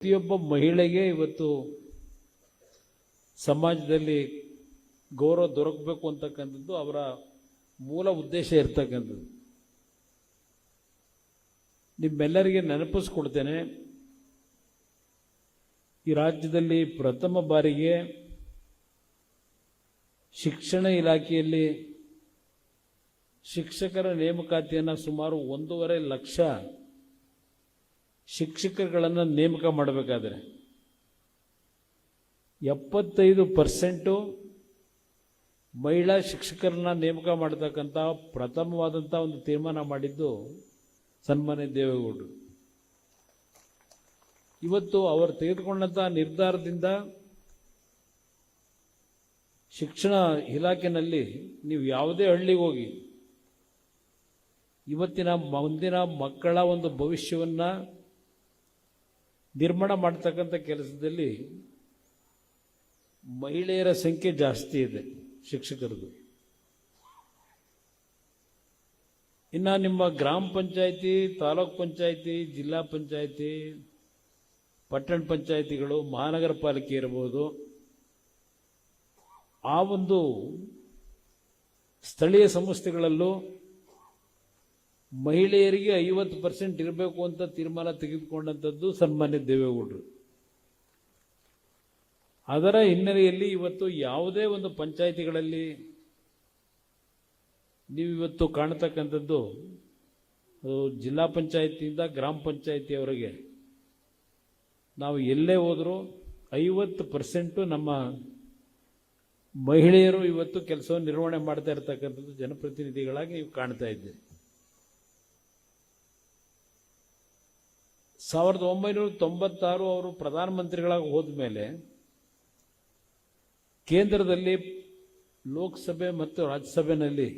ಪ್ರತಿಯೊಬ್ಬ ಮಹಿಳೆಗೆ ಇವತ್ತು ಸಮಾಜದಲ್ಲಿ ಗೌರವ ದೊರಕಬೇಕು ಅಂತಕ್ಕಂಥದ್ದು ಅವರ ಮೂಲ ಉದ್ದೇಶ ಇರ್ತಕ್ಕಂಥದ್ದು. ನಿಮ್ಮೆಲ್ಲರಿಗೆ ನೆನಪಿಸ್ಕೊಡ್ತೇನೆ, ಈ ರಾಜ್ಯದಲ್ಲಿ ಪ್ರಥಮ ಬಾರಿಗೆ ಶಿಕ್ಷಣ ಇಲಾಖೆಯಲ್ಲಿ ಶಿಕ್ಷಕರ ನೇಮಕಾತಿಯನ್ನು ಸುಮಾರು 1.5 ಲಕ್ಷ ಶಿಕ್ಷಕರುಗಳನ್ನು ನೇಮಕ ಮಾಡಬೇಕಾದ್ರೆ 75% ಮಹಿಳಾ ಶಿಕ್ಷಕರನ್ನ ನೇಮಕ ಮಾಡತಕ್ಕಂಥ ಪ್ರಥಮವಾದಂಥ ಒಂದು ತೀರ್ಮಾನ ಮಾಡಿದ್ದು ಸನ್ಮಾನ್ಯ ದೇವೇಗೌಡರು. ಇವತ್ತು ಅವರು ತೆಗೆದುಕೊಂಡಂಥ ನಿರ್ಧಾರದಿಂದ ಶಿಕ್ಷಣ ಇಲಾಖೆಯಲ್ಲಿ ನೀವು ಯಾವುದೇ ಹಳ್ಳಿಗೆ ಹೋಗಿ ಇವತ್ತಿನ ಮುಂದಿನ ಮಕ್ಕಳ ಒಂದು ಭವಿಷ್ಯವನ್ನು ನಿರ್ಮಾಣ ಮಾಡತಕ್ಕಂಥ ಕೆಲಸದಲ್ಲಿ ಮಹಿಳೆಯರ ಸಂಖ್ಯೆ ಜಾಸ್ತಿ ಇದೆ ಶಿಕ್ಷಕರದು. ಇನ್ನು ನಿಮ್ಮ ಗ್ರಾಮ ಪಂಚಾಯಿತಿ, ತಾಲೂಕ್ ಪಂಚಾಯಿತಿ, ಜಿಲ್ಲಾ ಪಂಚಾಯಿತಿ, ಪಟ್ಟಣ ಪಂಚಾಯಿತಿಗಳು, ಮಹಾನಗರ ಪಾಲಿಕೆ ಇರಬಹುದು, ಆ ಒಂದು ಸ್ಥಳೀಯ ಸಂಸ್ಥೆಗಳಲ್ಲೂ ಮಹಿಳೆಯರಿಗೆ 50% ಇರಬೇಕು ಅಂತ ತೀರ್ಮಾನ ತೆಗೆದುಕೊಂಡಂಥದ್ದು ಸನ್ಮಾನ್ಯ ದೇವೇಗೌಡರು. ಅದರ ಹಿನ್ನೆಲೆಯಲ್ಲಿ ಇವತ್ತು ಯಾವುದೇ ಒಂದು ಪಂಚಾಯಿತಿಗಳಲ್ಲಿ ನೀವು ಇವತ್ತು ಕಾಣತಕ್ಕಂಥದ್ದು ಜಿಲ್ಲಾ ಪಂಚಾಯಿತಿಯಿಂದ ಗ್ರಾಮ ಪಂಚಾಯಿತಿಯವರೆಗೆ ನಾವು ಎಲ್ಲೇ ಹೋದರೂ 50% ನಮ್ಮ ಮಹಿಳೆಯರು ಇವತ್ತು ಕೆಲಸವನ್ನು ನಿರ್ವಹಣೆ ಮಾಡ್ತಾ ಇರತಕ್ಕಂಥದ್ದು ಜನಪ್ರತಿನಿಧಿಗಳಾಗಿ ನೀವು ಕಾಣ್ತಾ ಇದ್ದೀರಿ. 1996 ಅವರು ಪ್ರಧಾನಮಂತ್ರಿಗಳಾಗಿ ಹೋದ ಮೇಲೆ ಕೇಂದ್ರದಲ್ಲಿ ಲೋಕಸಭೆ ಮತ್ತು ರಾಜ್ಯಸಭೆಯಲ್ಲಿ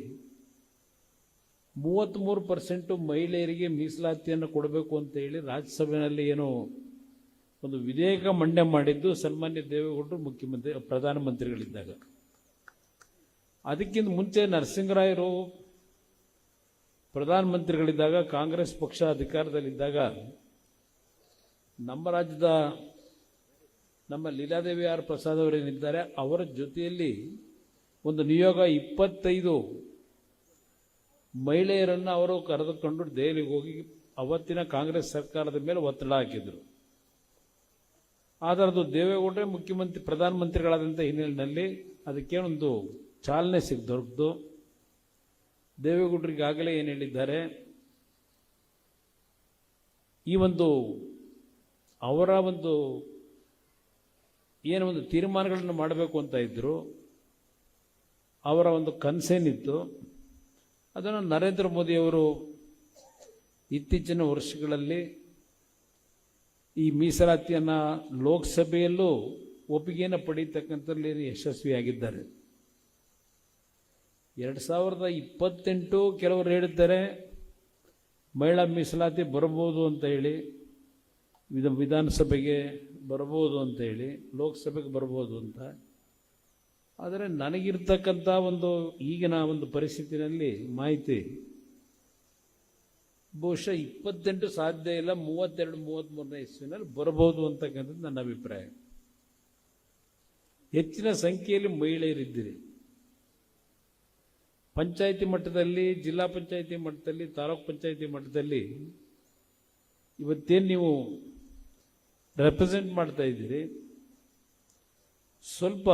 33% ಮಹಿಳೆಯರಿಗೆ ಮೀಸಲಾತಿಯನ್ನು ಕೊಡಬೇಕು ಅಂತ ಹೇಳಿ ರಾಜ್ಯಸಭೆಯಲ್ಲಿ ಏನೋ ಒಂದು ವಿಧೇಯಕ ಮಂಡನೆ ಮಾಡಿದ್ದು ಸನ್ಮಾನ್ಯ ದೇವೇಗೌಡರು ಪ್ರಧಾನಮಂತ್ರಿಗಳಿದ್ದಾಗ. ಅದಕ್ಕಿಂತ ಮುಂಚೆ ನರಸಿಂಹರಾಯರು ಪ್ರಧಾನಮಂತ್ರಿಗಳಿದ್ದಾಗ, ಕಾಂಗ್ರೆಸ್ ಪಕ್ಷ ಅಧಿಕಾರದಲ್ಲಿದ್ದಾಗ ನಮ್ಮ ರಾಜ್ಯದ ನಮ್ಮ ಲೀಲಾದೇವಿ ಆರ್ ಪ್ರಸಾದ್ ಅವರೇನಿದ್ದಾರೆ ಅವರ ಜೊತೆಯಲ್ಲಿ ಒಂದು ನಿಯೋಗ 25 ಮಹಿಳೆಯರನ್ನು ಅವರು ಕರೆದುಕೊಂಡು ದೆಹಲಿಗೆ ಹೋಗಿ ಅವತ್ತಿನ ಕಾಂಗ್ರೆಸ್ ಸರ್ಕಾರದ ಮೇಲೆ ಒತ್ತಡ ಹಾಕಿದರು. ಆದರೆ ಅದು ದೇವೇಗೌಡರೇ ಪ್ರಧಾನಮಂತ್ರಿಗಳಾದಂಥ ಹಿನ್ನೆಲೆಯಲ್ಲಿ ಅದಕ್ಕೇನೊಂದು ಚಾಲನೆ ದೊರಕಿತು. ದೇವೇಗೌಡರಿಗಾಗಲೇ ಏನು ಹೇಳಿದ್ದಾರೆ, ಈ ಒಂದು ಅವರ ಒಂದು ಏನು ಒಂದು ತೀರ್ಮಾನಗಳನ್ನು ಮಾಡಬೇಕು ಅಂತ ಇದ್ದರು, ಅವರ ಒಂದು ಕನಸೇನಿತ್ತು ಅದನ್ನು ನರೇಂದ್ರ ಮೋದಿಯವರು ಇತ್ತೀಚಿನ ವರ್ಷಗಳಲ್ಲಿ ಈ ಮೀಸಲಾತಿಯನ್ನು ಲೋಕಸಭೆಯಲ್ಲೂ ಒಪ್ಪಿಗೆಯನ್ನು ಪಡೆಯತಕ್ಕಂಥಲ್ಲಿ ಯಶಸ್ವಿಯಾಗಿದ್ದಾರೆ. 2028 ಕೆಲವರು ಹೇಳಿದ್ದಾರೆ ಮಹಿಳಾ ಮೀಸಲಾತಿ ಬರಬಹುದು ಅಂತ ಹೇಳಿ, ವಿಧಾನಸಭೆಗೆ ಬರ್ಬೋದು ಅಂತ ಹೇಳಿ, ಲೋಕಸಭೆಗೆ ಬರ್ಬೋದು ಅಂತ. ಆದರೆ ನನಗಿರ್ತಕ್ಕಂಥ ಒಂದು ಈಗಿನ ಒಂದು ಪರಿಸ್ಥಿತಿನಲ್ಲಿ ಮಾಹಿತಿ ಬಹುಶಃ 28 ಸಾಧ್ಯ ಇಲ್ಲ, 32-33ನೇ ಇಸ್ವಿನಲ್ಲಿ ಬರಬಹುದು ಅಂತಕ್ಕಂಥದ್ದು ನನ್ನ ಅಭಿಪ್ರಾಯ. ಹೆಚ್ಚಿನ ಸಂಖ್ಯೆಯಲ್ಲಿ ಮಹಿಳೆಯರಿದ್ದೀರಿ. ಪಂಚಾಯಿತಿ ಮಟ್ಟದಲ್ಲಿ, ಜಿಲ್ಲಾ ಪಂಚಾಯಿತಿ ಮಟ್ಟದಲ್ಲಿ, ತಾಲೂಕ್ ಪಂಚಾಯಿತಿ ಮಟ್ಟದಲ್ಲಿ ಇವತ್ತೇನು ನೀವು ರೆಪ್ರೆಸೆಂಟ್ ಮಾಡ್ತಾ ಇದ್ದೀರಿ, ಸ್ವಲ್ಪ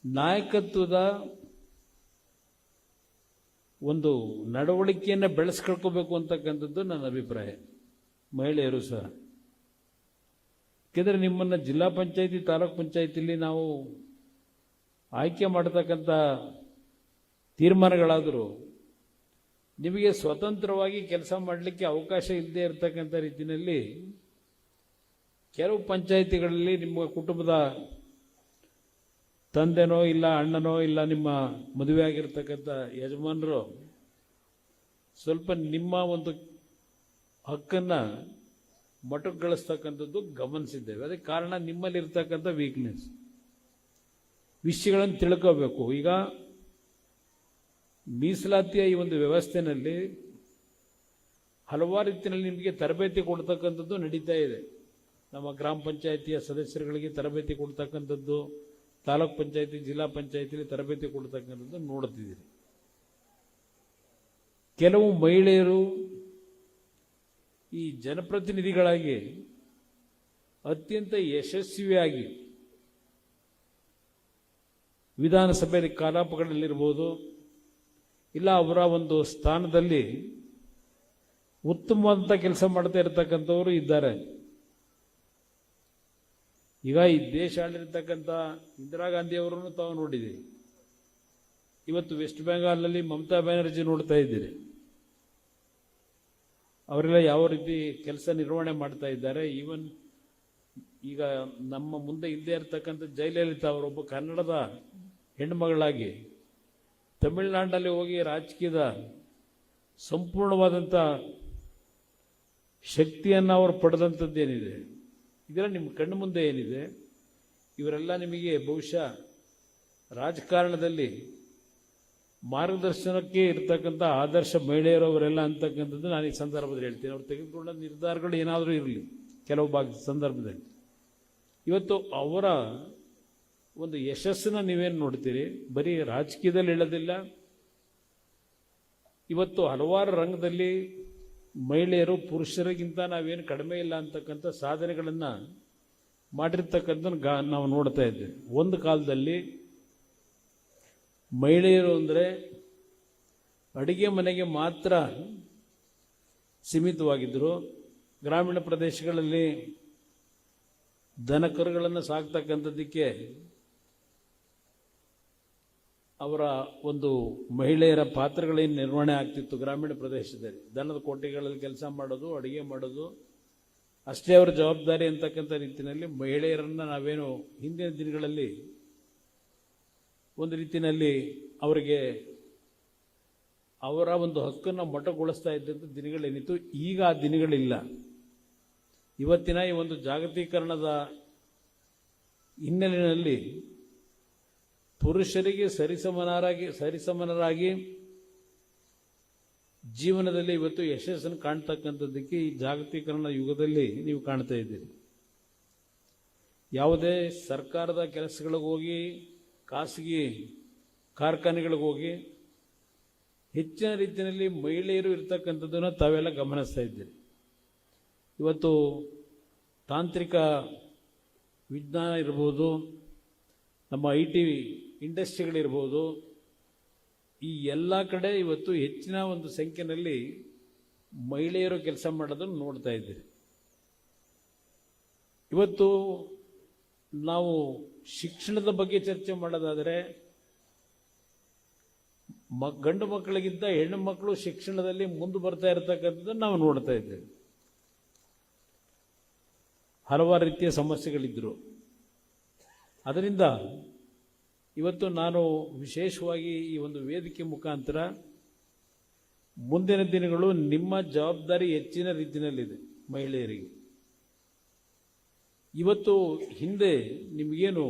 ನಾಯಕತ್ವದ ಒಂದು ನಡವಳಿಕೆಯನ್ನು ಬೆಳೆಸ್ಕೊಳ್ಕೋಬೇಕು ಅಂತಕ್ಕಂಥದ್ದು ನನ್ನ ಅಭಿಪ್ರಾಯ. ಮಹಿಳೆಯರು ಸಹ, ಯಾಕೆಂದರೆ ನಿಮ್ಮನ್ನು ಜಿಲ್ಲಾ ಪಂಚಾಯಿತಿ, ತಾಲೂಕ್ ಪಂಚಾಯಿತಿಯಲ್ಲಿ ನಾವು ಆಯ್ಕೆ ಮಾಡತಕ್ಕಂಥ ತೀರ್ಮಾನಗಳಾದರೂ ನಿಮಗೆ ಸ್ವತಂತ್ರವಾಗಿ ಕೆಲಸ ಮಾಡಲಿಕ್ಕೆ ಅವಕಾಶ ಇಲ್ಲದೆ ಇರತಕ್ಕಂಥ ರೀತಿಯಲ್ಲಿ ಕೆಲವು ಪಂಚಾಯಿತಿಗಳಲ್ಲಿ ನಿಮ್ಮ ಕುಟುಂಬದ ತಂದೆನೋ ಇಲ್ಲ ಅಣ್ಣನೋ ಇಲ್ಲ ನಿಮ್ಮ ಮದುವೆ ಆಗಿರ್ತಕ್ಕಂಥ ಯಜಮಾನರು ಸ್ವಲ್ಪ ನಿಮ್ಮ ಒಂದು ಹಕ್ಕನ್ನು ಮೊಟಕುಗೊಳಿಸ್ತಕ್ಕಂಥದ್ದು ಗಮನಿಸಿದ್ದೇವೆ. ಅದಕ್ಕೆ ಕಾರಣ ನಿಮ್ಮಲ್ಲಿರ್ತಕ್ಕಂಥ ವೀಕ್ನೆಸ್ ವಿಷಯಗಳನ್ನು ತಿಳ್ಕೋಬೇಕು. ಈಗ ಮೀಸಲಾತಿಯ ಈ ಒಂದು ವ್ಯವಸ್ಥೆಯಲ್ಲಿ ಹಲವಾರು ರೀತಿಯಲ್ಲಿ ನಿಮಗೆ ತರಬೇತಿ ಕೊಡ್ತಕ್ಕಂಥದ್ದು ನಡೀತಾ ಇದೆ. ನಮ್ಮ ಗ್ರಾಮ ಪಂಚಾಯಿತಿಯ ಸದಸ್ಯರುಗಳಿಗೆ ತರಬೇತಿ ಕೊಡ್ತಕ್ಕಂಥದ್ದು, ತಾಲೂಕ್ ಪಂಚಾಯಿತಿ, ಜಿಲ್ಲಾ ಪಂಚಾಯಿತಿಯಲ್ಲಿ ತರಬೇತಿ ಕೊಡ್ತಕ್ಕಂಥದ್ದು ನೋಡ್ತಿದ್ದೀರಿ. ಕೆಲವು ಮಹಿಳೆಯರು ಈ ಜನಪ್ರತಿನಿಧಿಗಳಾಗಿ ಅತ್ಯಂತ ಯಶಸ್ವಿಯಾಗಿ ವಿಧಾನಸಭೆಯಲ್ಲಿ ಕಲಾಪಗಳಲ್ಲಿರ್ಬೋದು, ಇಲ್ಲ ಅವರ ಒಂದು ಸ್ಥಾನದಲ್ಲಿ ಉತ್ತಮವಾದಂಥ ಕೆಲಸ ಮಾಡ್ತಾ ಇರತಕ್ಕಂಥವರು ಇದ್ದಾರೆ. ಈಗ ಈ ದೇಶ ಆಳಿರ್ತಕ್ಕಂಥ ಇಂದಿರಾ ಗಾಂಧಿ ಅವರನ್ನು ತಾವು ನೋಡಿದ್ದೀರಿ. ಇವತ್ತು ವೆಸ್ಟ್ ಬೆಂಗಾಲ್ನಲ್ಲಿ ಮಮತಾ ಬ್ಯಾನರ್ಜಿ ನೋಡ್ತಾ ಇದ್ದೀರಿ. ಅವರೆಲ್ಲ ಯಾವ ರೀತಿ ಕೆಲಸ ನಿರ್ವಹಣೆ ಮಾಡ್ತಾ ಇದ್ದಾರೆ. ಈವನ್ ಈಗ ನಮ್ಮ ಮುಂದೆ ಇಲ್ಲದೆ ಇರತಕ್ಕಂಥ ಜಯಲಲಿತಾ ಅವರೊಬ್ಬ ಕನ್ನಡದ ಹೆಣ್ಣುಮಗಳಾಗಿ ತಮಿಳುನಾಡಿನಲ್ಲಿ ಹೋಗಿ ರಾಜಕೀಯದ ಸಂಪೂರ್ಣವಾದಂಥ ಶಕ್ತಿಯನ್ನು ಅವರು ಪಡೆದಂಥದ್ದೇನಿದೆ, ಇದೆಲ್ಲ ನಿಮ್ಮ ಕಣ್ಣು ಮುಂದೆ ಏನಿದೆ. ಇವರೆಲ್ಲ ನಿಮಗೆ ಬಹುಶಃ ರಾಜಕಾರಣದಲ್ಲಿ ಮಾರ್ಗದರ್ಶನಕ್ಕೆ ಇರ್ತಕ್ಕಂಥ ಆದರ್ಶ ಮಹಿಳೆಯರವರೆಲ್ಲ ಅಂತಕ್ಕಂಥದ್ದು ನಾನು ಈ ಸಂದರ್ಭದಲ್ಲಿ ಹೇಳ್ತೀನಿ. ಅವ್ರು ತೆಗೆದುಕೊಂಡ ನಿರ್ಧಾರಗಳು ಏನಾದರೂ ಇರಲಿ ಕೆಲವು ಸಂದರ್ಭದಲ್ಲಿ. ಇವತ್ತು ಅವರ ಒಂದು ಯಶಸ್ಸನ್ನು ನೀವೇನು ನೋಡ್ತೀರಿ, ಬರೀ ರಾಜಕೀಯದಲ್ಲಿ ಹೇಳೋದಿಲ್ಲ, ಇವತ್ತು ಹಲವಾರು ರಂಗದಲ್ಲಿ ಮಹಿಳೆಯರು ಪುರುಷರಿಗಿಂತ ನಾವೇನು ಕಡಿಮೆ ಇಲ್ಲ ಅಂತಕ್ಕಂಥ ಸಾಧನೆಗಳನ್ನು ಮಾಡಿರ್ತಕ್ಕಂಥದ್ದು ನಾವು ನೋಡ್ತಾ ಇದ್ದೇವೆ. ಒಂದು ಕಾಲದಲ್ಲಿ ಮಹಿಳೆಯರು ಅಂದರೆ ಅಡಿಗೆ ಮನೆಗೆ ಮಾತ್ರ ಸೀಮಿತವಾಗಿದ್ದರು. ಗ್ರಾಮೀಣ ಪ್ರದೇಶಗಳಲ್ಲಿ ದನ ಕರುಗಳನ್ನು ಸಾಕ್ತಕ್ಕಂಥದ್ದಕ್ಕೆ ಅವರ ಒಂದು ಮಹಿಳೆಯರ ಪಾತ್ರಗಳೇನು ನಿರ್ವಹಣೆ ಆಗ್ತಿತ್ತು ಗ್ರಾಮೀಣ ಪ್ರದೇಶದಲ್ಲಿ. ದನದ ಕೋಟೆಗಳಲ್ಲಿ ಕೆಲಸ ಮಾಡೋದು, ಅಡುಗೆ ಮಾಡೋದು ಅಷ್ಟೇ ಅವರ ಜವಾಬ್ದಾರಿ ಅಂತಕ್ಕಂಥ ರೀತಿಯಲ್ಲಿ ಮಹಿಳೆಯರನ್ನು ನಾವೇನು ಹಿಂದಿನ ದಿನಗಳಲ್ಲಿ ಒಂದು ರೀತಿಯಲ್ಲಿ ಅವರಿಗೆ ಅವರ ಒಂದು ಹಕ್ಕನ್ನು ಮೊಟಕುಗೊಳಿಸ್ತಾ ಇದ್ದಂಥ ದಿನಗಳೇನಿತ್ತು, ಈಗ ಆ ದಿನಗಳಿಲ್ಲ. ಇವತ್ತಿನ ಈ ಒಂದು ಜಾಗತೀಕರಣದ ಹಿನ್ನೆಲೆಯಲ್ಲಿ ಪುರುಷರಿಗೆ ಸರಿಸಮನರಾಗಿ ಜೀವನದಲ್ಲಿ ಇವತ್ತು ಯಶಸ್ಸನ್ನು ಕಾಣ್ತಕ್ಕಂಥದ್ದಕ್ಕೆ ಈ ಜಾಗತೀಕರಣ ಯುಗದಲ್ಲಿ ನೀವು ಕಾಣ್ತಾ ಇದ್ದೀರಿ. ಯಾವುದೇ ಸರ್ಕಾರದ ಕೆಲಸಗಳಿಗೆ ಹೋಗಿ, ಖಾಸಗಿ ಕಾರ್ಖಾನೆಗಳಿಗೆ ಹೋಗಿ ಹೆಚ್ಚಿನ ರೀತಿಯಲ್ಲಿ ಮಹಿಳೆಯರು ಇರ್ತಕ್ಕಂಥದ್ದನ್ನು ತಾವೆಲ್ಲ ಗಮನಿಸ್ತಾ ಇದ್ದೀರಿ. ಇವತ್ತು ತಾಂತ್ರಿಕ ವಿಜ್ಞಾನ ಇರ್ಬೋದು, ನಮ್ಮ IT ಇಂಡಸ್ಟ್ರಿಗಳಿರ್ಬೋದು, ಈ ಎಲ್ಲ ಕಡೆ ಇವತ್ತು ಹೆಚ್ಚಿನ ಒಂದು ಸಂಖ್ಯೆಯಲ್ಲಿ ಮಹಿಳೆಯರು ಕೆಲಸ ಮಾಡೋದನ್ನು ನೋಡ್ತಾ ಇದ್ದೀರಿ. ಇವತ್ತು ನಾವು ಶಿಕ್ಷಣದ ಬಗ್ಗೆ ಚರ್ಚೆ ಮಾಡೋದಾದರೆ ಗಂಡು ಮಕ್ಕಳಿಗಿಂತ ಹೆಣ್ಣು ಮಕ್ಕಳು ಶಿಕ್ಷಣದಲ್ಲಿ ಮುಂದೆ ಬರ್ತಾ ಇರತಕ್ಕಂಥದ್ದನ್ನು ನಾವು ನೋಡ್ತಾ ಇದ್ದೇವೆ. ಹಲವಾರು ರೀತಿಯ ಸಮಸ್ಯೆಗಳಿದ್ದರು. ಅದರಿಂದ ಇವತ್ತು ನಾನು ವಿಶೇಷವಾಗಿ ಈ ಒಂದು ವೇದಿಕೆ ಮುಖಾಂತರ ಮುಂದಿನ ದಿನಗಳು ನಿಮ್ಮ ಜವಾಬ್ದಾರಿ ಹೆಚ್ಚಿನ ರೀತಿಯಲ್ಲಿದೆ ಮಹಿಳೆಯರಿಗೆ. ಇವತ್ತು ಹಿಂದೆ ನಿಮಗೇನು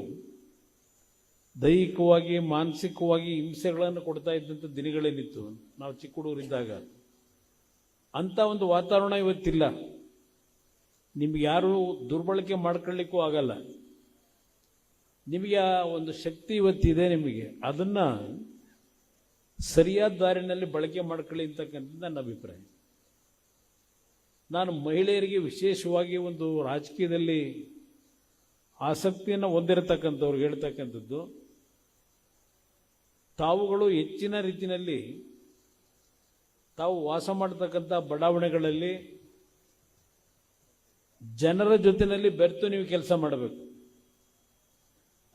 ದೈಹಿಕವಾಗಿ ಮಾನಸಿಕವಾಗಿ ಹಿಂಸೆಗಳನ್ನು ಕೊಡ್ತಾ ಇದ್ದಂಥ ದಿನಗಳೇನಿತ್ತು ನಾವು ಚಿಕ್ಕ ಹುಡುಗರಿದ್ದಾಗ, ಅಂಥ ಒಂದು ವಾತಾವರಣ ಇವತ್ತಿಲ್ಲ. ನಿಮ್ಗೆ ಯಾರು ದುರ್ಬಳಕೆ ಮಾಡ್ಕೊಳ್ಳಿಕ್ಕೂ ಆಗಲ್ಲ. ನಿಮಗೆ ಆ ಒಂದು ಶಕ್ತಿ ಇವತ್ತಿದೆ, ನಿಮಗೆ ಅದನ್ನು ಸರಿಯಾದ ದಾರಿನಲ್ಲಿ ಬಳಕೆ ಮಾಡ್ಕೊಳ್ಳಿ ಅಂತಕ್ಕಂಥದ್ದು ನನ್ನ ಅಭಿಪ್ರಾಯ. ನಾನು ಮಹಿಳೆಯರಿಗೆ ವಿಶೇಷವಾಗಿ ಒಂದು ರಾಜಕೀಯದಲ್ಲಿ ಆಸಕ್ತಿಯನ್ನು ಹೊಂದಿರತಕ್ಕಂಥವ್ರಿಗೆ ಹೇಳ್ತಕ್ಕಂಥದ್ದು, ತಾವುಗಳು ಹೆಚ್ಚಿನ ರೀತಿಯಲ್ಲಿ ತಾವು ವಾಸ ಮಾಡತಕ್ಕಂಥ ಬಡಾವಣೆಗಳಲ್ಲಿ ಜನರ ಜೊತೆಯಲ್ಲಿ ಬೆರೆತು ನೀವು ಕೆಲಸ ಮಾಡಬೇಕು.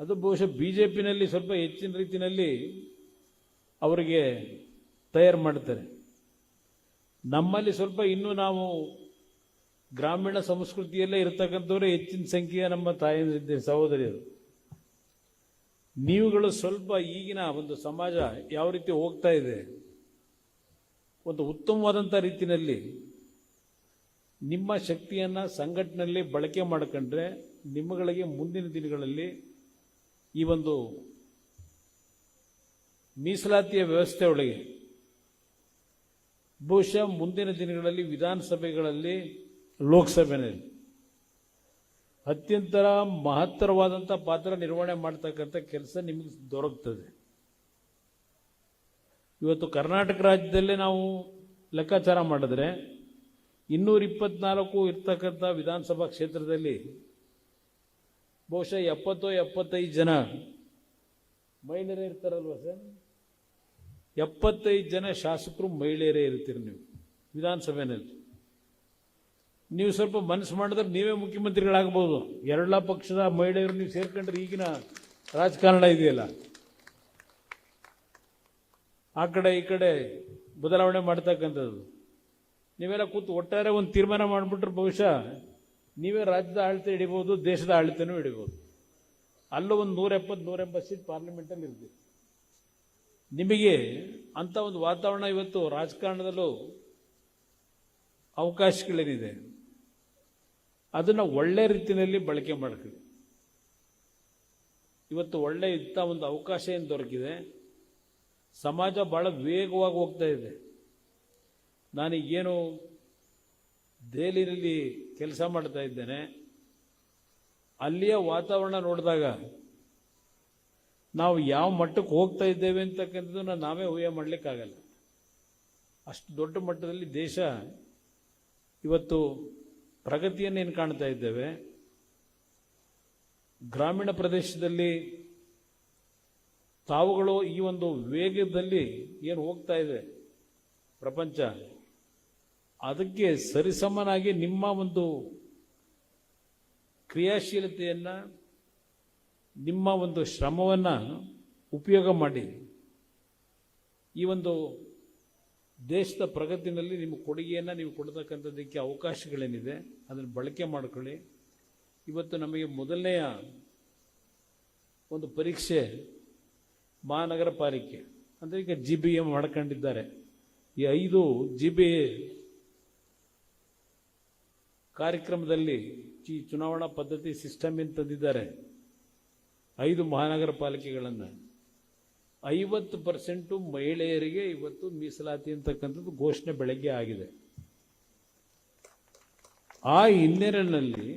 ಅದು ಬಹುಶಃ BJPನಲ್ಲಿ ಸ್ವಲ್ಪ ಹೆಚ್ಚಿನ ರೀತಿಯಲ್ಲಿ ಅವರಿಗೆ ತಯಾರು ಮಾಡ್ತಾರೆ. ನಮ್ಮಲ್ಲಿ ಸ್ವಲ್ಪ ಇನ್ನೂ ನಾವು ಗ್ರಾಮೀಣ ಸಂಸ್ಕೃತಿಯಲ್ಲೇ ಇರತಕ್ಕಂಥವರೇ ಹೆಚ್ಚಿನ ಸಂಖ್ಯೆಯ ನಮ್ಮ ತಾಯಂದಿರಿದ್ದಾರೆ, ಸಹೋದರಿಯರು. ನೀವುಗಳು ಸ್ವಲ್ಪ ಈಗಿನ ಒಂದು ಸಮಾಜ ಯಾವ ರೀತಿ ಹೋಗ್ತಾ ಇದೆ, ಒಂದು ಉತ್ತಮವಾದಂಥ ರೀತಿಯಲ್ಲಿ ನಿಮ್ಮ ಶಕ್ತಿಯನ್ನು ಸಂಘಟನೆಯಲ್ಲಿ ಬಳಕೆ ಮಾಡಿಕೊಂಡ್ರೆ ನಿಮ್ಮಗಳಿಗೆ ಮುಂದಿನ ದಿನಗಳಲ್ಲಿ ಈ ಒಂದು ಮೀಸಲಾತಿಯ ವ್ಯವಸ್ಥೆ ಒಳಗೆ ಬಹುಶಃ ಮುಂದಿನ ದಿನಗಳಲ್ಲಿ ವಿಧಾನಸಭೆಗಳಲ್ಲಿ, ಲೋಕಸಭೆಯಲ್ಲಿ ಅತ್ಯಂತ ಮಹತ್ತರವಾದಂಥ ಪಾತ್ರ ನಿರ್ವಹಣೆ ಮಾಡ್ತಕ್ಕಂಥ ಕೆಲಸ ನಿಮಗೆ ದೊರಕ್ತದೆ. ಇವತ್ತು ಕರ್ನಾಟಕ ರಾಜ್ಯದಲ್ಲೇ ನಾವು ಲೆಕ್ಕಾಚಾರ ಮಾಡಿದ್ರೆ 224 ಇರ್ತಕ್ಕಂಥ ವಿಧಾನಸಭಾ ಕ್ಷೇತ್ರದಲ್ಲಿ ಬಹುಶಃ 70-75 ಜನ ಮಹಿಳೆಯರೇ ಇರ್ತಾರಲ್ವ ಸರ್? 75 ಜನ ಶಾಸಕರು ಮಹಿಳೆಯರೇ ಇರ್ತೀರಿ ನೀವು ವಿಧಾನಸಭೆಯಲ್ಲಿ. ನೀವು ಸ್ವಲ್ಪ ಮನಸ್ಸು ಮಾಡಿದ್ರೆ ನೀವೇ ಮುಖ್ಯಮಂತ್ರಿಗಳಾಗಬಹುದು. ಎರಡಲ ಪಕ್ಷದ ಮಹಿಳೆಯರು ನೀವು ಸೇರ್ಕೊಂಡ್ರೆ ಈಗಿನ ರಾಜಕಾರಣ ಇದೆಯಲ್ಲ, ಆ ಕಡೆ ಈ ಕಡೆ ಬದಲಾವಣೆ ಮಾಡ್ತಕ್ಕಂಥದ್ದು, ನೀವೆಲ್ಲ ಕೂತು ಒಟ್ಟಾರೆ ಒಂದು ತೀರ್ಮಾನ ಮಾಡಿಬಿಟ್ರೆ ಬಹುಶಃ ನೀವೇ ರಾಜ್ಯದ ಆಡಳಿತ ಹಿಡಿಬೋದು, ದೇಶದ ಆಡಳಿತನೂ ಹಿಡಿಬೋದು. ಅಲ್ಲೂ ಒಂದು 170-180 ಸೀಟ್ ಪಾರ್ಲಿಮೆಂಟಲ್ಲಿ ಇರ್ತೀವಿ. ನಿಮಗೆ ಅಂಥ ಒಂದು ವಾತಾವರಣ ಇವತ್ತು ರಾಜಕಾರಣದಲ್ಲೂ ಅವಕಾಶಗಳೇನಿದೆ ಅದನ್ನು ಒಳ್ಳೆ ರೀತಿಯಲ್ಲಿ ಬಳಕೆ ಮಾಡ್ಕೊಳ್ಳಿ. ಇವತ್ತು ಒಳ್ಳೆ ಇಂಥ ಒಂದು ಅವಕಾಶ ಏನು ದೊರಕಿದೆ. ಸಮಾಜ ಬಹಳ ವೇಗವಾಗಿ ಹೋಗ್ತಾ ಇದೆ. ನಾನೀಗೇನು ದೆಹಲಿಯಲ್ಲಿ ಕೆಲಸ ಮಾಡ್ತಾ ಇದ್ದೇನೆ, ಅಲ್ಲಿಯ ವಾತಾವರಣ ನೋಡಿದಾಗ ನಾವು ಯಾವ ಮಟ್ಟಕ್ಕೆ ಹೋಗ್ತಾ ಇದ್ದೇವೆ ಅಂತಕ್ಕಂಥದ್ದನ್ನು ನಾವೇ ಊಹೆ ಮಾಡಲಿಕ್ಕಾಗಲ್ಲ. ಅಷ್ಟು ದೊಡ್ಡ ಮಟ್ಟದಲ್ಲಿ ದೇಶ ಇವತ್ತು ಪ್ರಗತಿಯನ್ನೇನು ಕಾಣ್ತಾ ಇದ್ದೇವೆ. ಗ್ರಾಮೀಣ ಪ್ರದೇಶದಲ್ಲಿ ತಾವುಗಳು ಈ ಒಂದು ವೇಗದಲ್ಲಿ ಏನು ಹೋಗ್ತಾ ಇದೆ ಪ್ರಪಂಚ, ಅದಕ್ಕೆ ಸರಿಸಮನಾಗಿ ನಿಮ್ಮ ಒಂದು ಕ್ರಿಯಾಶೀಲತೆಯನ್ನು, ನಿಮ್ಮ ಒಂದು ಶ್ರಮವನ್ನು ಉಪಯೋಗ ಮಾಡಿ ಈ ಒಂದು ದೇಶದ ಪ್ರಗತಿನಲ್ಲಿ ನಿಮ್ಮ ಕೊಡುಗೆಯನ್ನು ನೀವು ಕೊಡತಕ್ಕಂಥದ್ದಕ್ಕೆ ಅವಕಾಶಗಳೇನಿದೆ ಅದನ್ನು ಬಳಕೆ ಮಾಡಿಕೊಳ್ಳಿ. ಇವತ್ತು ನಮಗೆ ಮೊದಲನೆಯ ಒಂದು ಪರೀಕ್ಷೆ ಮಹಾನಗರ ಪಾಲಿಕೆ ಅಂದರೆ ಈಗ GBA ಮಾಡ್ಕೊಂಡಿದ್ದಾರೆ. ಈ 5 GBA ಕಾರ್ಯಕ್ರಮದಲ್ಲಿ ಈ ಚುನಾವಣಾ ಪದ್ಧತಿ ಸಿಸ್ಟಮ್ ಏನು ತಂದಿದ್ದಾರೆ, 5 ಮಹಾನಗರ ಪಾಲಿಕೆಗಳನ್ನು 50% ಮಹಿಳೆಯರಿಗೆ ಇವತ್ತು ಮೀಸಲಾತಿ ಅಂತಕ್ಕಂಥದ್ದು ಘೋಷಣೆ ಬೆಳಗ್ಗೆ ಆಗಿದೆ. ಆ ಹಿನ್ನೆಲೆಯಲ್ಲಿ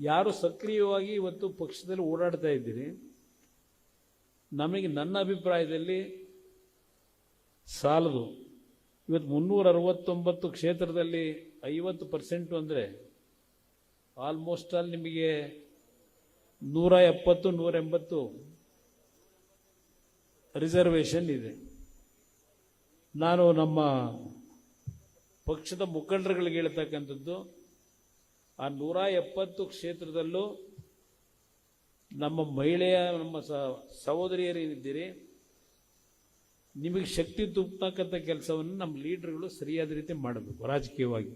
ಯಾರು ಸಕ್ರಿಯವಾಗಿ ಇವತ್ತು ಪಕ್ಷದಲ್ಲಿ ಓಡಾಡ್ತಾ ಇದ್ದೀರಿ, ನಮಗೆ ನನ್ನ ಅಭಿಪ್ರಾಯದಲ್ಲಿ ಸಾಲದು. ಇವತ್ತು 369 ಕ್ಷೇತ್ರದಲ್ಲಿ 50% ಅಂದರೆ ಆಲ್ಮೋಸ್ಟ್ ಆಲ್ ನಿಮಗೆ 170-180 ರಿಸರ್ವೇಷನ್ ಇದೆ. ನಾನು ನಮ್ಮ ಪಕ್ಷದ ಮುಖಂಡರುಗಳಿಗೆ ಹೇಳ್ತಕ್ಕಂಥದ್ದು, ಆ 170 ಕ್ಷೇತ್ರದಲ್ಲೂ ನಮ್ಮ ಮಹಿಳೆಯ ನಮ್ಮ ಸಹೋದರಿಯರೇನಿದ್ದೀರಿ, ನಿಮಗೆ ಶಕ್ತಿ ತುಂಬತಕ್ಕಂಥ ಕೆಲಸವನ್ನು ನಮ್ಮ ಲೀಡರ್ಗಳು ಸರಿಯಾದ ರೀತಿ ಮಾಡಬೇಕು ರಾಜಕೀಯವಾಗಿ.